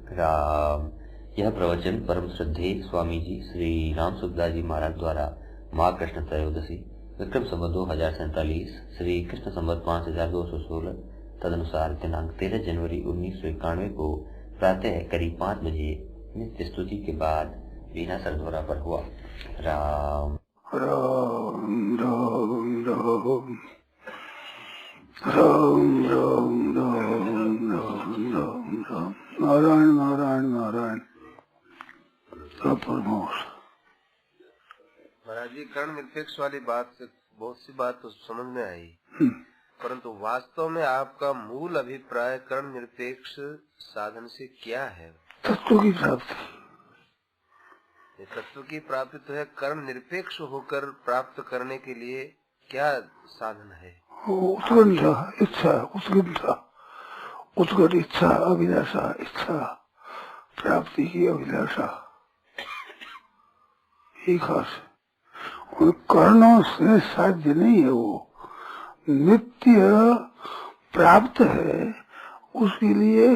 राम। यह प्रवचन परम श्रद्धेय स्वामी जी श्री राम सुखदास जी महाराज द्वारा माघ कृष्ण त्रयोदशी विक्रम संवत 2047 श्री कृष्ण संवत 5216 तदनुसार दिनांक 13 जनवरी 1991 को प्रातः करीब 5 बजे नित्य स्तुति के बाद वीणा सरद्वारा पर हुआ। राम राम राम राम राम राम राम राम राम राम नारायण नारायण नारायण महाराज जी, कर्ण निरपेक्ष वाली बात से बहुत सी बात तो समझ में आई, परंतु वास्तव में आपका मूल अभिप्राय कर्ण निरपेक्ष साधन से क्या है? तत्व की प्राप्ति। ये तत्व की प्राप्ति तो है, कर्ण निरपेक्ष होकर प्राप्त करने के लिए क्या साधन है? उत्कंठा, इच्छा, उत्कंठा, उत्कट इच्छा, अभिलाषा, इच्छा, प्राप्ति की अभिलाषा, ये खास उन कर्णों से साध्य नहीं है। वो नित्य प्राप्त है, उसके लिए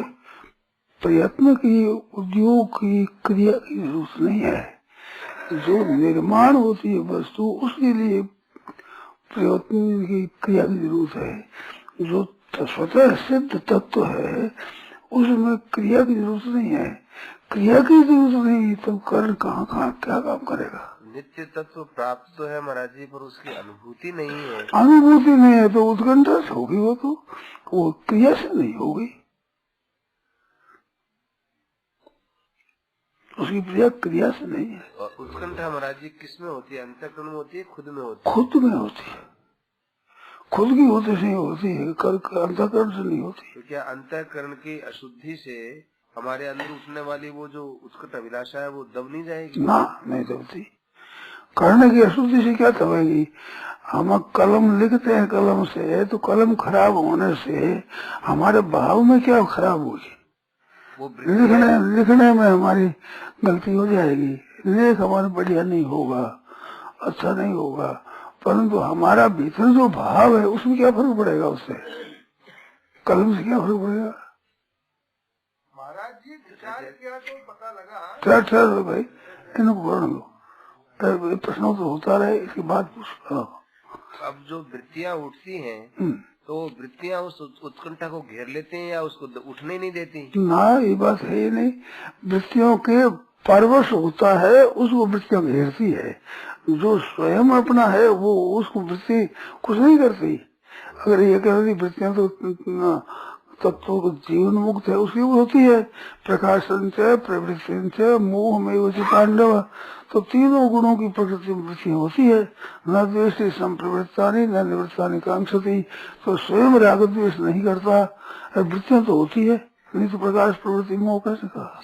प्रयत्न की, उद्योग की, क्रिया की जरूरत नहीं है। जो निर्माण होती है वस्तु, उसके लिए प्रयत्न की, क्रिया की जरूरत है। जो स्वतः सिद्ध तत्व है उसमें क्रिया की जरूरत नहीं है। क्रिया की जरूरत नहीं तो कर्ण कहाँ कहाँ क्या काम करेगा? नित्य तत्व प्राप्त तो है महाराज जी, पर उसकी अनुभूति नहीं है। अनुभूति नहीं है तो उत्कंठा से होगी, वो क्रिया से नहीं होगी। उसकी क्रिया से नहीं है। और उत्कंठा महाराज जी किस में होती है? अंतःकरण में होती है, खुद में होती है? खुद में होती है। खुद की होते से होती है, अंतःकरण से नहीं होती। तो क्या अंतःकरण की अशुद्धि से हमारे अंदर उठने वाली वो जो उत्कट अभिलाषा है वो दब नहीं जाएगी? ना, नहीं दबती। करने की अशुद्धि से क्या दबेगी? हम कलम लिखते हैं, कलम से तो कलम खराब होने से हमारे भाव में क्या खराब होगी? वो लिखने में हमारी गलती हो जाएगी, लेख हमारा बढ़िया नहीं होगा, अच्छा नहीं होगा, परंतु हमारा भीतर जो भाव है उसमें क्या फर्क पड़ेगा? उससे कलम से क्या फर्क पड़ेगा? महाराज जी विचार किया तो पता लगा। ठहर भाई, इनको पढ़ लो, प्रश्न तो होता रहे, इसकी बात पूछ। अब जो वृत्तियाँ उठती हैं तो वृत्तियाँ उस उत्कंठा को घेर लेते हैं या उसको उठने नहीं देती? ना, ये बात है ही नहीं। वृत्तियों के परवश होता है, उसको वृत्तियाँ घेरती है। जो स्वयं अपना है वो उसको वृत्ति कुछ नहीं करती। अगर ये कहती वृत्तियाँ तो तत्व तो जीवन मुक्त है, उसकी वो होती है। प्रकाशन से, प्रवृत्ति से, मोह में वो पांडव, तो तीनों गुणों की प्रकृति में वृत्तियाँ होती है। न द्वेषी संप्रवृत्तानि न निवृत्तानि कांक्षति, तो स्वयं राग द्वेष नहीं करता, वृत्तियाँ तो होती है, नहीं तो प्रकाश प्रवृत्ति मोह कैसे कहा?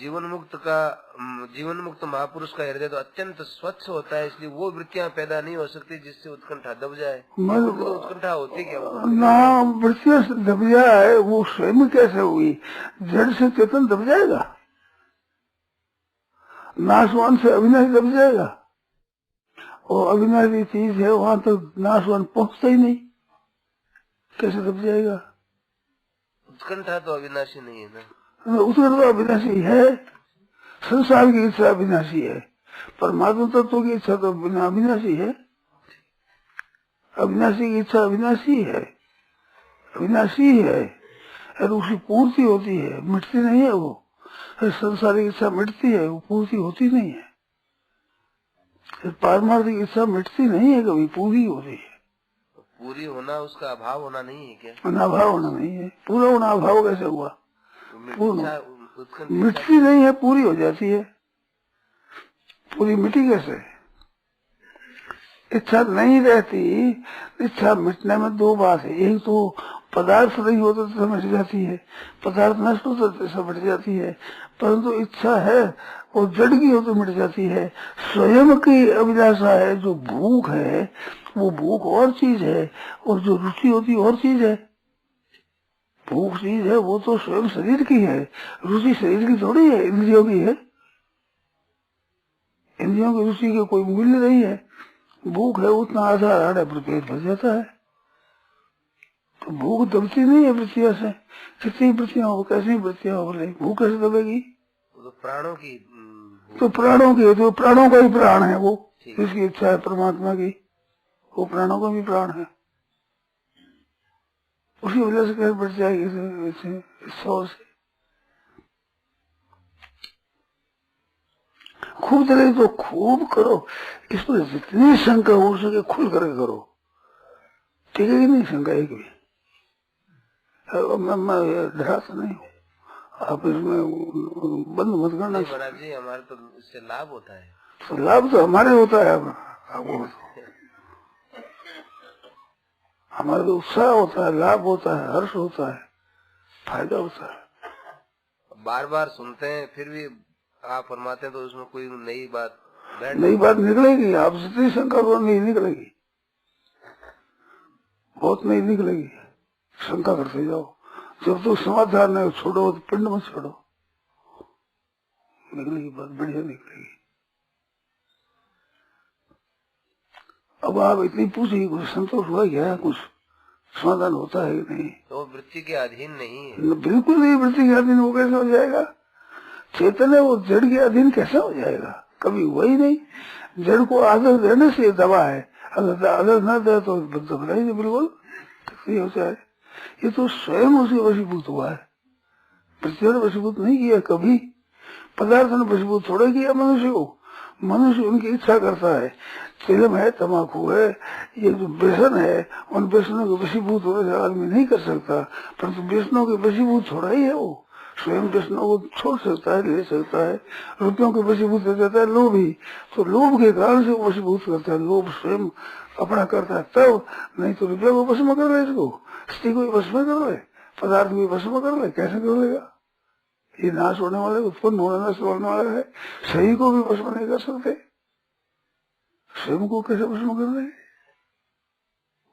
जीवन मुक्त महापुरुष का हृदय तो अत्यंत स्वच्छ होता है, इसलिए वो वृत्तियाँ पैदा नहीं हो सकती जिससे उत्कंठा दब जाए। उत्कंठा होती क्या? ना, वृत्तियाँ दब जाए वो स्वयं कैसे हुई? जड़ से चेतन दब जाएगा, नाशवान से अविनाशी दब जाएगा। और अविनाशी चीज है, वहां तक नाशवान पहुंचता ही नहीं, कैसे दब जाएगा? उत्कंठा तो अविनाशी नहीं है ना? उत्कंठा तो अविनाशी है, संसार की इच्छा अविनाशी है, परमात्मा तत्व की इच्छा तो अविनाशी है। अविनाशी की इच्छा अविनाशी है, अविनाशी है, और उसकी पूर्ति होती है, मिटती नहीं है। वो संसारिक इच्छा मिटती है, वो पूर्ति होती नहीं है। पारमार्थिक इच्छा मिटती नहीं है, कभी पूरी होती है। पूरी होना उसका अभाव होना नहीं है क्या? अभाव होना नहीं है, पूरा होना अभाव कैसे हुआ? मिटती नहीं है, पूरी हो जाती है। पूरी मिटी कैसे? इच्छा नहीं रहती। इच्छा मिटने में दो बात है, एक तो पदार्थ नहीं होता तो मिट जाती है, पदार्थ नष्ट होता तो मिट जाती है, परंतु इच्छा है वो जड़ की हो तो मिट जाती है। स्वयं की अभिलाषा है, जो भूख है वो भूख और चीज है, और जो रुचि होती और चीज है। भूख चीज है, वो तो स्वयं शरीर की है, रुचि शरीर की थोड़ी है, इंद्रियों की है। इंद्रियों की रुचि का कोई मूल्य नहीं है। भूख है उतना आधार आड़ा पर पेट भर जाता है, तो भूख दबती नहीं है वृत्तियों से। कितनी वृत्तियां हो, कैसी वृत्तियां हो, भूख कैसे दबेगी? तो प्राणों की तो प्राणों की, तो प्राणों का ही प्राण है वो, जिसकी इच्छा है परमात्मा की, वो प्राणों का भी प्राण है। उसी वजह से कहीं बढ़ जाएगी सौ से। खूब चले तो खूब करो, इस पर जितनी शंका हो सके खुल करके करो, ठीक है कि नहीं? शंका एक भी मैं डरा तो नहीं हूँ, आप इसमें बंद मत करना। महाराज जी हमारे तो इससे लाभ होता है। तो लाभ तो हमारे होता है, आपको हमारा तो उत्साह होता है, लाभ होता है, हर्ष होता है, फायदा होता है। बार बार सुनते हैं फिर भी आप फरमाते हैं तो उसमें कोई नई बात निकलेगी। आप जितनी शंका करो नहीं निकलेगी, बहुत नहीं निकलेगी। शंका करते जाओ, जब तो समाधान है छोड़ो, तो पिंड मत छोड़ो, निकलेगी बात, बढ़िया निकलेगी। अब आप इतनी पूछी, कुछ संतोष हुआ क्या? कुछ समाधान होता है कि नहीं? तो वृत्ति के अधीन नहीं है। बिल्कुल नहीं वृत्ति के अधीन, वो कैसे हो जाएगा? चेतन है वो, जड़ के अधीन कैसे हो जाएगा? कभी हुआ ही नहीं। जड़ को आदर देने से दबा है, अगर आदर न दे तो दबना ही नहीं, बिल्कुल कैसे हो जाए? ये तो स्वयं उसे वशीभूत हुआ है, वृत्ति ने वशीभूत नहीं किया कभी। पदार्थ ने वशीभूत थोड़ा किया मनुष्य को। मनुष्य उनकी इच्छा करता है, चिलम है, तम्बाकू है, ये जो व्यसन है, उन व्यसनों के वशीभूत होने से आदमी नहीं कर सकता, परंतु व्यसनों के वशीभूत थोड़ा ही है वो। स्वयं व्यसनों को छोड़ सकता है, ले सकता है। रुपयों के वशीभूत हो जाता है लोभी, तो लोभ के कारण से वशीभूत करता है, लोभ स्वयं अपना करता है तब, नहीं तो रुपया को वश में कर ले, इसको स्त्री को वश में कर ले, पदार्थ को वश में कर ले, कैसे कर लेगा? ये नाश होने वाले, उत्पन्न होने नष्ट होने वाला है, सही को भी वश में नहीं कर सकते, स्वयं को कैसे वश में कर रहे?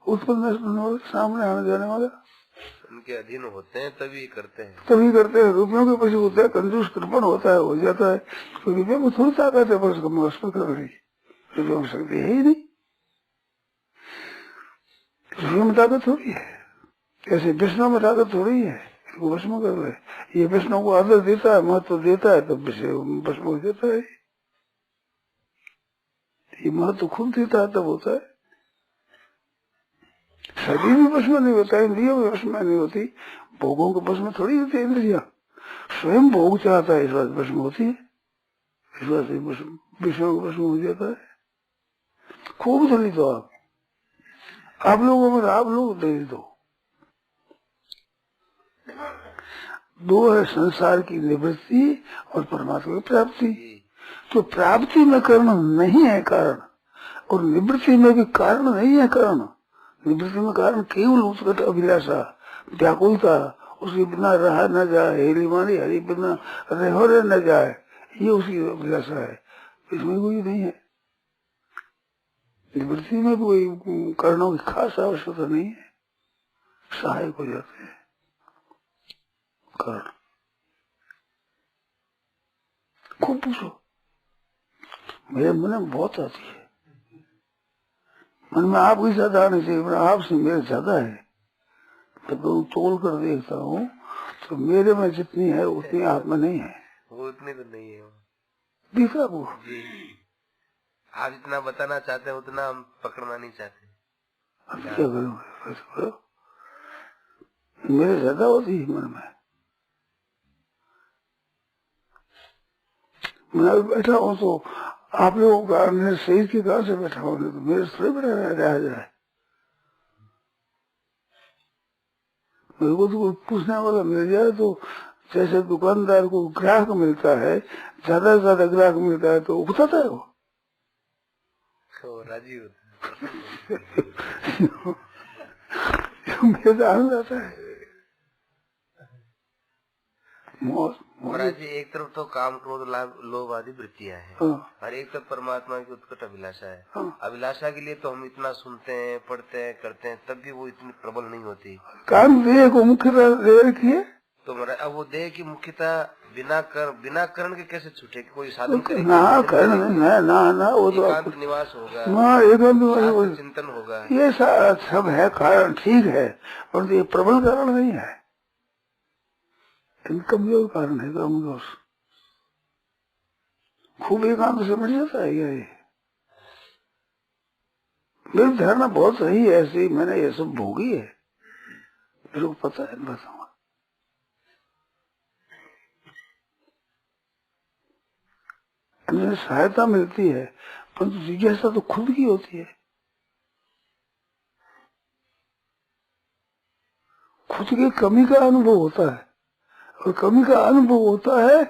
उत्पन्न नष्ट होने वाले, सामने आने जाने वाला, उनके अधीन होते हैं तभी करते हैं, रुपयों के पीछे होता है, कंजूस कृपण होता है, हो जाता है। तो रुपये में थोड़ी ताकत है, बस वश में कर रही, रुपये में शक्ति है ही नहीं, रुपये में ताकत थोड़ी है, ऐसे विष्णु में ताकत थोड़ी है, वश में कर रहे। ये विष्णु को आदर देता है, महत्व देता है, तब वश में हो जाता है। ये महत्व खुद देता है तब होता है। शरीर भी वश में नहीं होता, इंद्रियों भी वश में नहीं होती, भोगों के वश में थोड़ी होती है इंद्रिया। स्वयं भोग चाहता है, इस बात वश में होती है, इस बात से विषयों के वश में हो जाता है। खूब चली तो आप लोगों में, आप लोग दे दो। दो है, संसार की निवृत्ति और परमात्मा की प्राप्ति। तो प्राप्ति में कारण नहीं है कारण, और निवृत्ति में भी कारण नहीं है कारण। निवृत्ति में कारण केवल उत्कट अभिलाषा, व्याकुलता, उसके बिना रहा न जाए, हेली मारी हरी बिना रहो रह न जाए, ये उसकी अभिलाषा है, इसमें कोई नहीं है। निवृत्ति में भी कोई कारणों की खास आवश्यकता नहीं है, सहायक हो जाते हैं कारण। खूब पूछो, मेरे मन में बहुत आती है, मन में आपकी ज्यादा आनी चाहिए, आपसे मेरे ज्यादा है। जब मैं तोल कर देखता हूँ तो मेरे में जितनी है उतनी आप में नहीं है। वो उतनी तो नहीं है, दिखा वो जी। आप जितना बताना चाहते हैं उतना हम पकड़ना नहीं चाहते। अब क्या करूँ, मेरे ज्यादा होती है मन में। मैं बैठा हूँ तो आप लोगों का, मेरे शरीर के कारण से बैठा हूँ, तो मेरे थोड़े बैठा रह जाए। मेरे को तो कोई पूछने वाला मिल जाए तो, जैसे दुकानदार को ग्राहक मिलता है, ज्यादा से ज्यादा ग्राहक मिलता है तो उगताता है वो राजी होता है। मेरा आनंद आता है। महाराज जी, एक तरफ तो काम क्रोध लोभ आदि वृत्तियां हैं, और एक तरफ परमात्मा की उत्कट अभिलाषा है। अभिलाषा के लिए तो हम इतना सुनते हैं, पढ़ते हैं, करते हैं, तब भी वो इतनी प्रबल नहीं होती। काम देह को मुख्यतः दे रखी है, तो महाराज अब वो देह की मुख्यतः बिना करण के कैसे छूटे? कोई साधन करे? ना करण ना वो तो एकांत निवास होगा, एकांत निवास, चिंतन होगा, ये सब है कारण, ठीक है, परंतु ये प्रबल कारण नहीं है, कमजोर कारण है, कमजोर। खूब एकांत से मिट जाता है क्या ये? मेरी धारणा बहुत सही है, ऐसी मैंने ये सब भोगी है, मेरे को पता है। बस हमें सहायता मिलती है, परंतु जिज्ञासा तो खुद की होती है। खुद की कमी का अनुभव होता है, और कमी का अनुभव होता है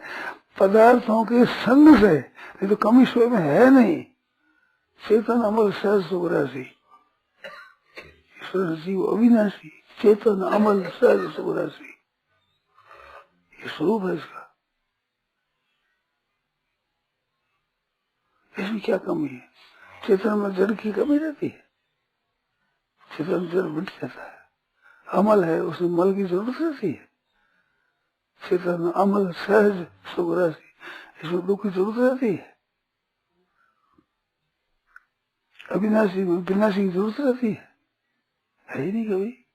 पदार्थों के संग से, नहीं तो कमी स्वयं है नहीं। चेतन अमल सहज सुखराशि, ईश्वर जीव अविनाशी, चेतन अमल सहज सुखराशि, ये स्वरूप है इसका। इसमें क्या कमी है? चेतन में जड़ की कमी रहती है, चेतन जड़ मिट जाता है। अमल है, उसमें मल की जरूरत रहती है। चेतन अमल सहज सुखराशि, इसमें दुख की जरूरत रहती है। अविनाशी में विनाशी की जरूरत रहती है ही नहीं कभी।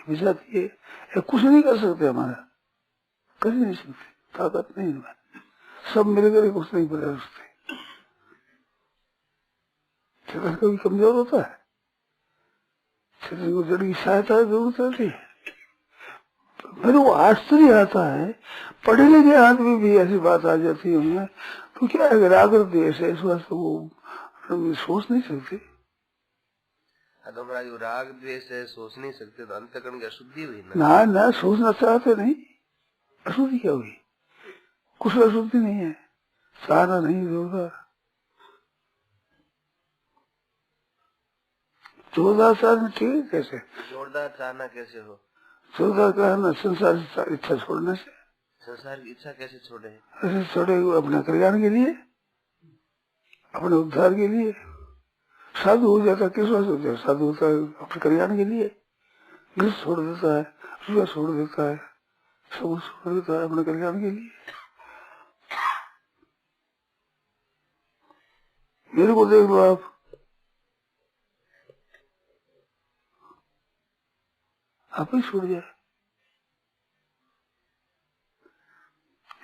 विजाती है, कुछ नहीं कर सकते, हमारा कर ही नहीं सकते, ताकत नहीं है, सब मिलकर कुछ नहीं बजा सकते। चेतन कभी कमजोर होता है, चेतन को जड़ की सहायता की जरूरत रहती है। मेरे को आश्चर्य आता है, पढ़े लिखे आदमी भी ऐसी बात आ जाती है उनमें, तो क्या है राग द्वेष है, इस वास्ते वो सोच नहीं सकते। तो महाराज राग द्वेष है, सोच नहीं सकते, तो अंतःकरण की अशुद्धि हुई ना। ना सोचना चाहते नहीं, अशुद्धि क्या हुई? कुछ अशुद्धि नहीं है, चाहना नहीं जोरदार। जोरदार चाहना ठीक है कैसे? जोरदार चाहना कैसे हो? जोरदार कहना संसार की इच्छा छोड़ने से। संसार की इच्छा कैसे छोड़े? ऐसे छोड़े अपने कल्याण के लिए, अपने उद्धार के लिए। साधु हो जाता किस वास्ते हो जाता? साधु होता है अपने कल्याण के लिए। गृह छोड़ देता है, रुपया छोड़ देता है, सब छोड़ देता है अपने कल्याण के लिए। मेरे को देख लो आप ही छोड़ जाए।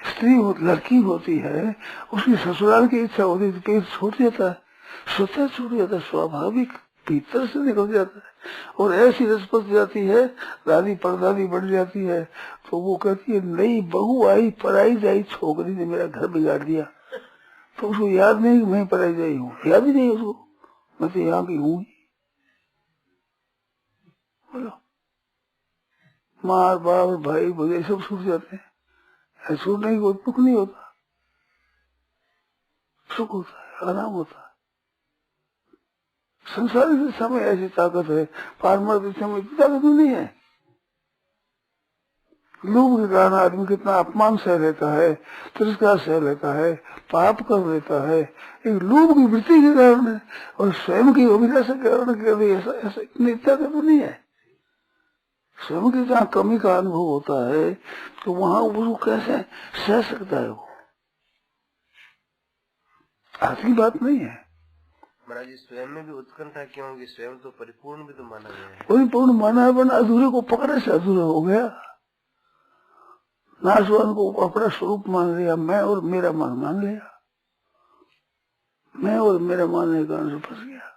स्त्री लड़की होती है, उसकी ससुराल की इच्छा होती है तो पेट छूट जाता है, स्वतः छूट जाता है, स्वाभाविक भीतर से निकल जाता है। और ऐसी रसपत जाती है, दादी परदादी बढ़ जाती है, तो वो कहती है नई बहू आई पराई जाई छोकरी ने मेरा घर बिगाड़ दिया। तो उसको याद नहीं कि मैं पराई जाई हूँ, याद ही नहीं उसको, मैं तो यहाँ की हूँ। बोलो, माँ बाप भाई भैया सब छूट जाते हैं, छूटने की कोई दुख नहीं होता, सुख होता है, आराम होता है। संसारिक दिशा में ऐसी ताकत है, पारमार्थिक दिशा में इतनी ताकत नहीं है। लोभ के कारण आदमी कितना अपमान सह लेता है, तिरस्कार सह लेता है, पाप कर लेता है, एक लोभ की वृत्ति के कारण, और स्वयं की अभिलाषा के कारण ऐसा इतनी ताकत नहीं है। स्वयं की जहाँ कमी का अनुभव होता है तो वहां उसको कैसे सह सकता है? वो आज की बात नहीं है। महाराज जी स्वयं में भी उत्कंठा क्यों होगी? स्वयं तो परिपूर्ण भी तो माना गया है। परिपूर्ण माना है, वरना अधूरे को पकड़े से अधूरा हो गया। नाशवान को अपना स्वरूप मान लिया, मैं और मेरा मान लिया, मैं और मेरा मानने के कारण से फंस गया।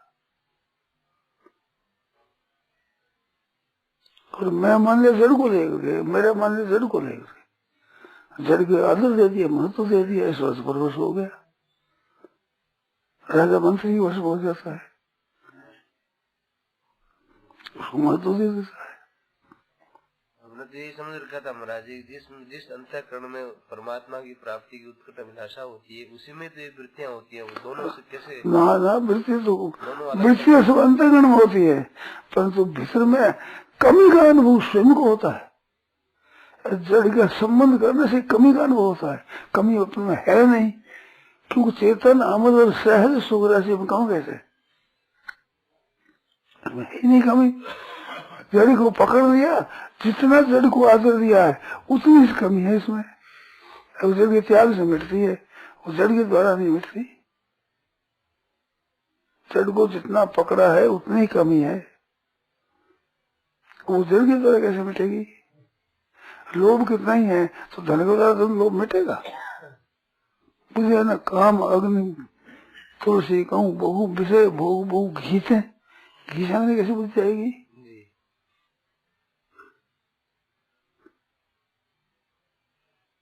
और मैं मान लिया जड़ को लेकर, मेरा मान लिया जड़ को लेकर, जड़ के आदर दे दिया, महत्व दे दिया, इस वर्ष परवश हो गया। राजा मंत्री वर्ष हो जाता है, उसको महत्व दे देता है। हमने तो यही समझ रखा था महाराज जी, जिस अंतःकरण में परमात्मा की प्राप्ति की उत्कट अभिलाषा होती है, उसी में तो ये वृत्तियाँ होती है, वो दोनों से कैसे? ना वृत्ति तो वृत्तियाँ सब अंतःकरण में होती है, परंतु भीतर में कमी का अनुभव स्वयं को होता है। जड़ का संबंध करने से कमी का अनुभव होता है। कमी अपने में है नहीं, क्योंकि चेतन अमल और सहज सुख राशि में कहूँ कैसे? ही नहीं कमी। जड़ को पकड़ लिया, जितना जड़ को आदर दिया है उतनी ही कमी है इसमें। अब जड़ के त्याग से मिटती है, वो जड़ के द्वारा नहीं मिटती। जड़ को जितना पकड़ा है उतनी ही कमी है, वो जड़ के द्वारा कैसे मिटेगी? लोभ कितना ही है तो धन के द्वारा लोभ मिटेगा? मुझे न काम अग्नि तुलसी कहूँ बहु विषय भोग बहु घीचे, घीसाने कैसे बुझ जाएगी?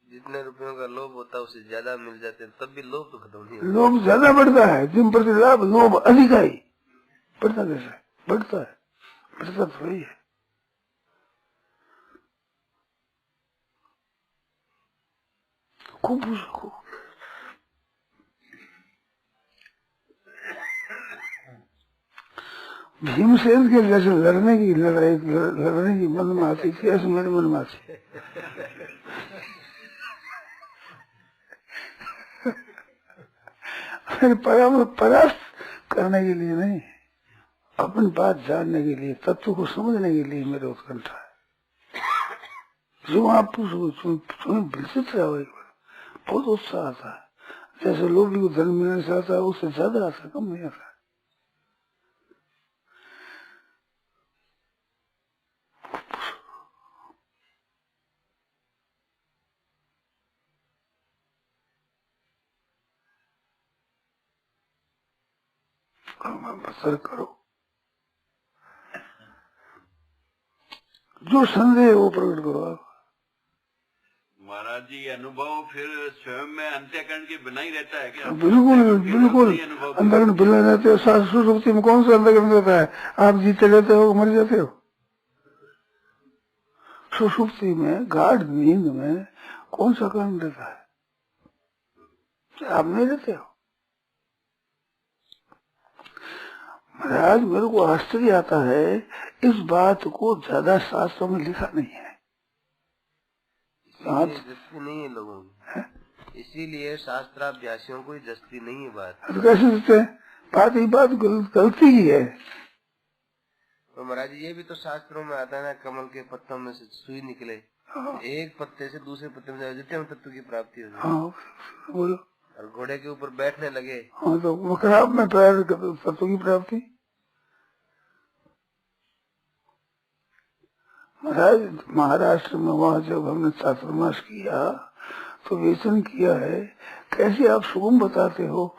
जितने रुपयों का लोभ होता है उससे ज्यादा मिल जाते हैं, तब भी लोभ तो खत्म नहीं होता। लोभ ज्यादा बढ़ता है, जिन प्रति लाभ लोभ अधिक है, बढ़ता कैसे? बढ़ता है, बढ़ता तो वही है। खूब उसको भीमसेन के जैसे लड़ने की मन में आती थी, ऐसे मेरे मन में आती। परास्त करने के लिए नहीं, अपनी बात जानने के लिए, तत्व को समझने के लिए मेरे उत्कंठा है। जो आप तुम्हें विकसित रहो, बहुत उत्साह आता है। जैसे लोभी को धन मिलने से आता है, उससे ज्यादा आता है, कम नहीं आता। बसर करो, जो संदेह वो प्रकट करो आप। महाराज जी, अनुभव फिर स्वयं में अंत्यकरण के बिना ही रहता है क्या? बिल्कुल बिल्कुल, अंतःकरण बिना रहते हो। सुसुप्ति में कौन सा अंतःकरण रहता है? आप जीते रहते हो, मर जाते हो। सुसुप्ति में, गाढ़ नींद में कौन सा कारण रहता है? आप नहीं रहते हो। महाराज, मेरे को आश्चर्य आता है, इस बात को ज्यादा शास्त्रों में लिखा नहीं है। जस्ती नहीं है लोगों की, इसीलिए शास्त्राभ्यासियों को जस्ती नहीं है बात। तो कैसे देते हैं? बात ही बात गलती ही है। तो महाराज ये भी तो शास्त्रों में आता है ना, कमल के पत्तों में से सुई निकले, एक पत्ते से दूसरे पत्ते में जितने तत्व की प्राप्ति हो जाए। बोलो। और घोड़े के ऊपर बैठने लगे, हाँ, तो मकराब में पैर तत्व की प्राप्ति। महाराज, महाराष्ट्र में वहाँ जब हमने चातुर्मास किया तो वेचन किया है, कैसे आप सुगम बताते हो,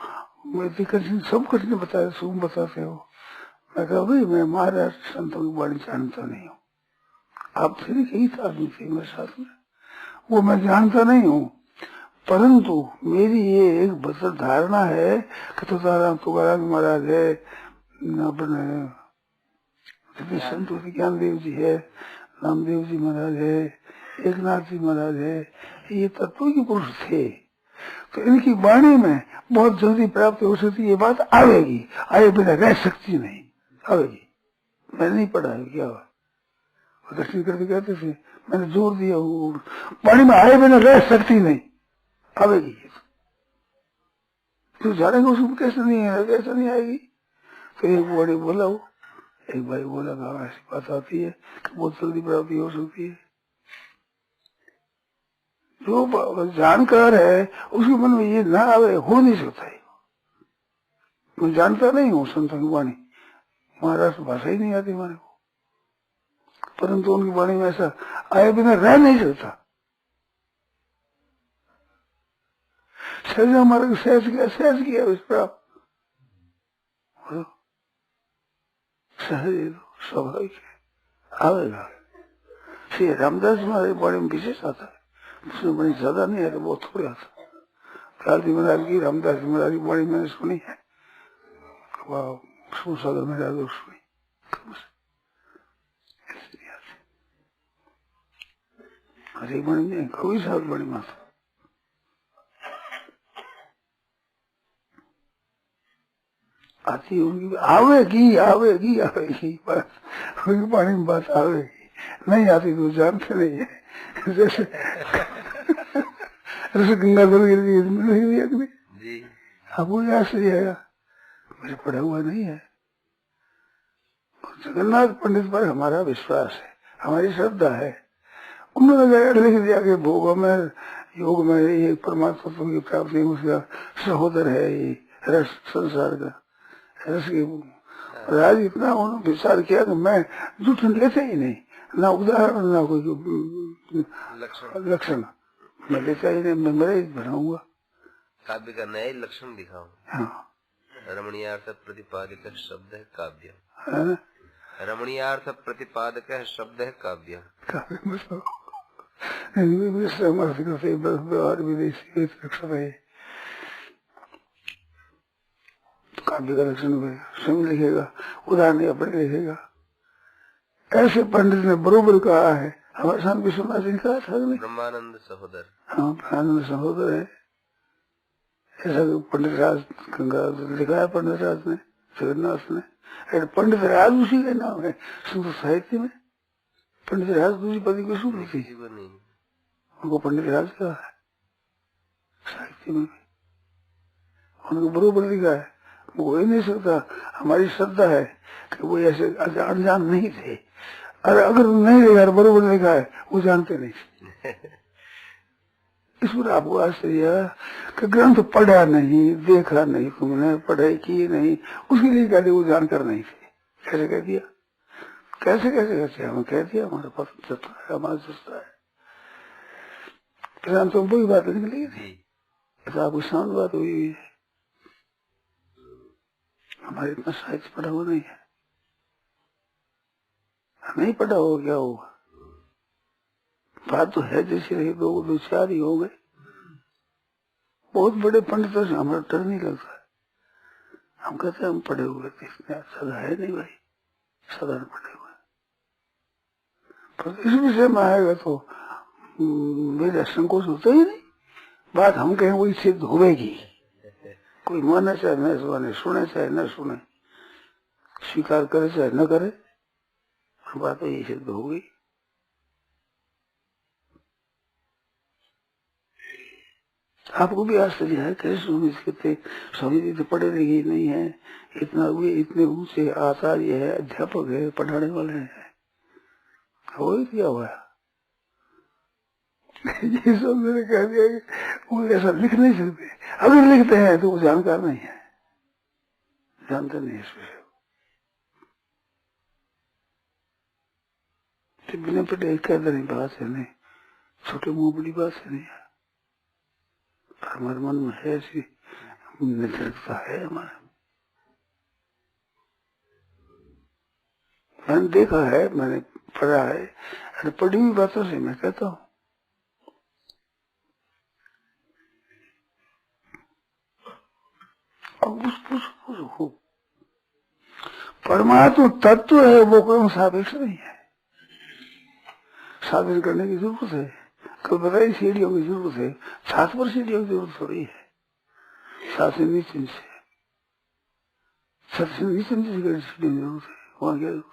मैं कठिन, सब कठिन बताते, सुगम बताते हो। मैं कहा भाई, मैं महाराष्ट्र संतों की वाणी जानता नहीं हूँ। आप फिर यही आदमी थे मेरे साथ में, वो मैं जानता नहीं हूँ, परंतु मेरी ये एक बदल धारणा है कि तुकाराम महाराज है, अपने संत ज्ञानदेव जी है, रामदेव जी महाराज है, एकनाथ जी महाराज है, ये तत्व के पुरुष थे। तो इनकी वाणी में बहुत जल्दी प्राप्त हो सकती, ये बात आवेगी, आए बिना रह सकती नहीं, आवेगी। मैंने नहीं पढ़ा है, क्या हुआ, दर्शन करके कहते थे, मैंने जोर दिया, वाणी में आए बिना रह सकती नहीं, आवेगी। तो जानेंगे उसमें कैसे नहीं है, कैसे नहीं आएगी। तो एक वाणी बोला, वो एक भाई बोला कि ऐसी बात आती है कि बहुत जल्दी प्राप्ति हो सकती है। जो जानकार है उसके मन में ये ना आवे, हो नहीं सकता है। मैं जानता नहीं हूँ संतों की वाणी, महाराष्ट्र भाषा ही नहीं आती हमारे को, परंतु उनकी वाणी में ऐसा आए बिना रह नहीं सकता। सहज हमारे सहज किया इस पर सहज स्वाभाविक है, आवेगा। श्री रामदास महाराज बड़े में विशेष आता है, उसमें बड़ी ज्यादा नहीं है, तो बहुत थोड़ा आता। काली महाराज की, रामदास महाराज की बड़ी मैंने सुनी है, सुसागर महाराज सुनी, हरे बड़ी नहीं, कोई साथ बड़ी माता आती, उनकी आवेगी आवेगी आवेगी बात, उनकी पानी में बात आवेगी, नहीं आती तो जानते नहीं है। जैसे गंगाधर गिरी जी, आपको आश्चर्य आएगा, मुझे पढ़ा हुआ नहीं है। जगन्नाथ पंडित पर हमारा विश्वास है, हमारी श्रद्धा है। उन्होंने लिख दिया कि भोगों में, योग में ये परमात्मा की प्राप्ति, उसका सहोदर है ये रस संसार का, रस की। राज इतना उन्होंने विचार किया कि मैं जूठन लेते ही नहीं, ना उदाहरण ना कोई लक्षण मैं लेता ही नहीं, मैं मेरा ही बनाऊंगा। काव्य का नया लक्षण दिखाओ। हाँ, रमणीयार्थ प्रतिपादक शब्द है काव्य। हाँ? रमणीयार्थ प्रतिपादक शब्द है काव्य। काव्य मतलब व्यवहार विदेशी लक्षण है। काव्य का लक्षण स्वयं लिखेगा, उदाहरण अपने लिखेगा। ऐसे पंडित ने बरोबर कहा है। हमारे साथ विश्वनाथ जी ने कहा था ब्रह्मानंद सहोदर। हाँ, ब्रह्मानंद सहोदर है। ऐसा पंडित राज लिखा है, पंडित राज ने, जगन्नाथ ने। पंडित राज उसी का नाम है संस्कृत साहित्य में। पंडित राज दूसरी पदी को शुरू थी, उनको पंडित राज कहा है साहित्य में। उनको बरोबर लिखा है, वो हो ही नहीं सकता। हमारी श्रद्धा है कि वो ऐसे अनजान नहीं थे, और अगर नहीं लिखा बरोबर लिखा है वो जानते नहीं थे। इस पर आपको आश्चर्य कि ग्रंथ पढ़ा नहीं, देखा नहीं, तुमने पढ़ाई की नहीं, उसके लिए कहते वो जानकर नहीं थे। कैसे कह दिया? कैसे कैसे कैसे हमें कह दिया? हमारा पता है, हमारा सस्ता है। किसान तो वही बात निकली थी, ऐसा आपको शांत बात हुई है। हमारे इतना साहित्य पढ़ा हुआ नहीं है। नहीं पढ़ा हो क्या होगा? बात तो है जैसी रही, दो चार ही हो गए। बहुत बड़े पंडितों से हमारा डर नहीं लगता है। हम कहते हैं हम पढ़े हुए थे, इतने सदा है नहीं भाई, सदा पढ़े हुए। पर इस विषय में आएगा तो मेरा संकोच होता ही नहीं। बात हम कहें वही सिद्ध होगी। कोई माने चाहे न माने, सुने चाहे न सुने, स्वीकार करे चाहे न करे, बात तो यही सिद्ध हो गई। आपको भी आश्चर्य है, कैसे स्वामी जी कहते स्वामी जी तो पढ़े लिखे नहीं है, इतने ऊंचे आचार्य है, अध्यापक है, पढ़ाने वाले हैं, हो ही दिया हुआ। ये सब मैंने कह दिया कि वो ऐसा लिख नहीं सकते। अगर लिखते हैं तो वो जानकार नहीं है, जानते नहीं इस विषय को। बिना पढ़े कह नहीं बात है, नहीं छोटे मुंह बड़ी बात है नहीं है। हमारे मन में है ऐसी निश्चलता है हमारा। मैंने देखा है, मैंने पढ़ा है, अरे पढ़ी हुई बातों से मैं कहता हूँ। अब उस परमात्मा तत्व है, वो कोई सापेक्ष नहीं है। साधन करने की जरूरत है, कल बताइए सीढ़ियों की जरूरत है, छात पर सीढ़ियों की जरूरत थोड़ी है। सात से नीचे से, छत से नीचे सीढ़ियों की जरूरत है, वहां क्या जरूरत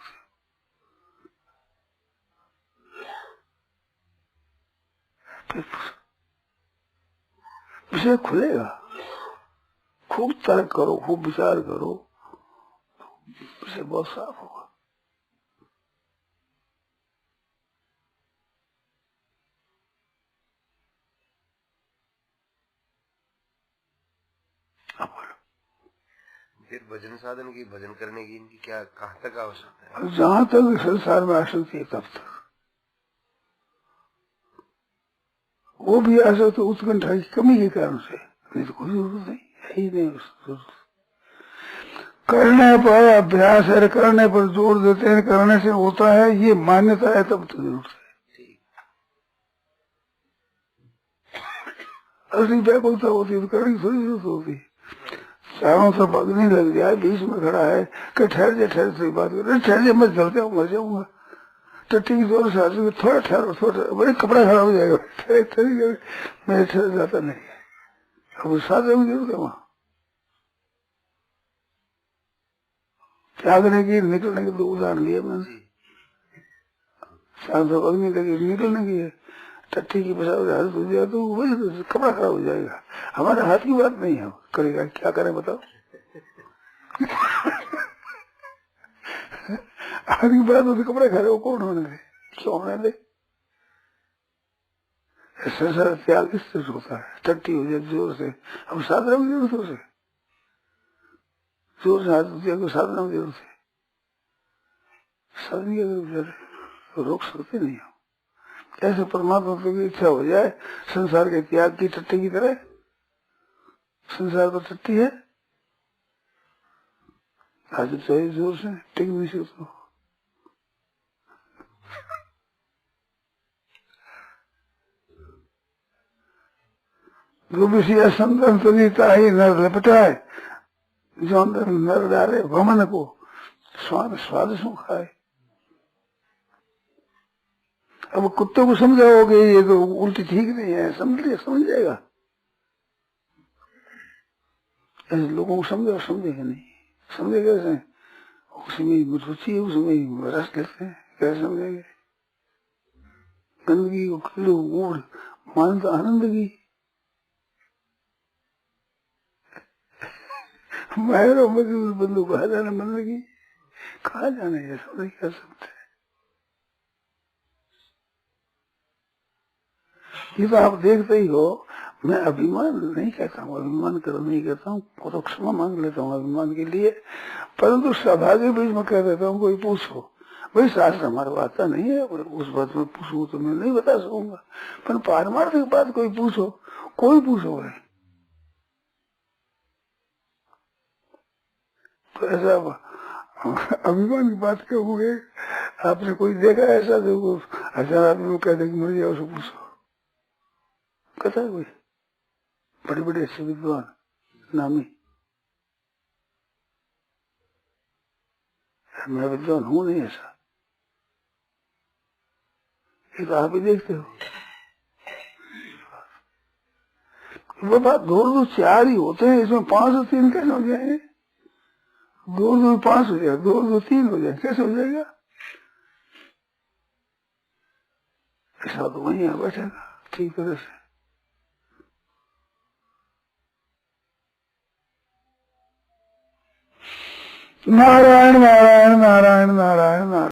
है? विषय खुलेगा, खूब तर्क करो, खूब विचार करो, विषय बहुत साफ होगा। फिर भजन साधन की, भजन करने की इनकी क्या कहाँ तक आवश्यकता है? जहां तक संसार में आसक्ति है तब तक। वो भी आसक्त उत्कंठा की कमी के कारण से, नहीं तो कोई जरूरत नहीं है ही नहीं। करने पर अभ्यास है, करने पर जोर देते हैं, करने से होता है, ये मान्यता है तब तो जरूरत है। असली व्याकुलता होती है तो करने की थोड़ी जरूरत होती है। चारों तरफ अग्नि लग जाए, बीच में खड़ा है कि ठहर जा, ठहर से बात कर, ठहर जा, मैं जल जाऊँ, मर जाऊंगा। तो ठीक जोर से थोड़ा ठहरो, थोड़ा, बड़े कपड़ा खराब हो जाएगा, ठहर मैं ठहर जाता नहीं। अब साधन में जरूर है वहां त्यागने की, निकलने की। दो उदाहरण दिए मैंने। चारों तरफ अग्नि लगी, निकलने की है, टट्टी की पेशाब हालत हो जाए तो वही कपड़ा खराब हो जाएगा। हमारे हाथ की बात नहीं है, करेगा क्या करें बताओ। हाथ की बात हो तो कपड़ा खराब कौन होने दे, क्यों होने दे? संसार त्याग इससे होता है, टट्टी हो जाए जोर से। अब साधना में जरूरत है, जोर से हाथ दिया को साधना में जरूरत है। साधन की जरूरत रोक सकते नहीं हो। ऐसे परमात्मा की इच्छा हो जाए संसार के त्याग की टट्टी की तरह, संसार पर सत्य है, आज चाहिए जोर से टिक नहीं सकते। जो विषय संतता ही नर लपटाए, जो अंदर नर डाले भमन को, स्वाद स्वाद सु खाए। अब कुत्ते को समझाओगे ये तो उल्टी ठीक नहीं है, समझ जाएगा। ऐसे लोगों को समझाओ, समझेगा नहीं। समझेगा कैसे? उसमें रुचि है, उसमें रस लेते हैं, कैसे समझेंगे? गंदगी को कीड़े गुड़ मान तो आनंद की, मायरों मजदूर बंदू कहा जाना मन लगी, कहा जाना ये समझ क्या सकते। ये तो आप देखते ही हो। मैं अभिमान नहीं कहता हूँ, अभिमान करो नहीं कहता हूँ, बहुत क्षमा मांग लेता हूँ अभिमान के लिए, परंतु सभा के बीच में कह देता हूँ कोई पूछो, भाई शास्त्र हमारे आता नहीं है, उस बात में पूछूं तो मैं नहीं बता सकूंगा, पर पारमार्थिक बात कोई पूछो, कोई पूछो भाई, तो ऐसा अभिमान की बात कहोगे। आपने कोई देखा ऐसा जो 1000 आदमी कह दे कि मर जाओ, उसको पूछो, कहता है कोई? बड़े बड़े अच्छे विद्वान नामी, मैं विद्वान हूं नहीं ऐसा, ये तो आप ही देखते हो। बाबा 2 2 4 ही होते हैं, इसमें 5 और 3 कैसे हो जाएंगे? 2 2 5 हो जाएगा, 2 2 3 हो जाए, कैसे हो जाएगा? ऐसा तो वही है बैठेगा ठीक तरह से। नारायण नारायण नारायण नारायण नारायण।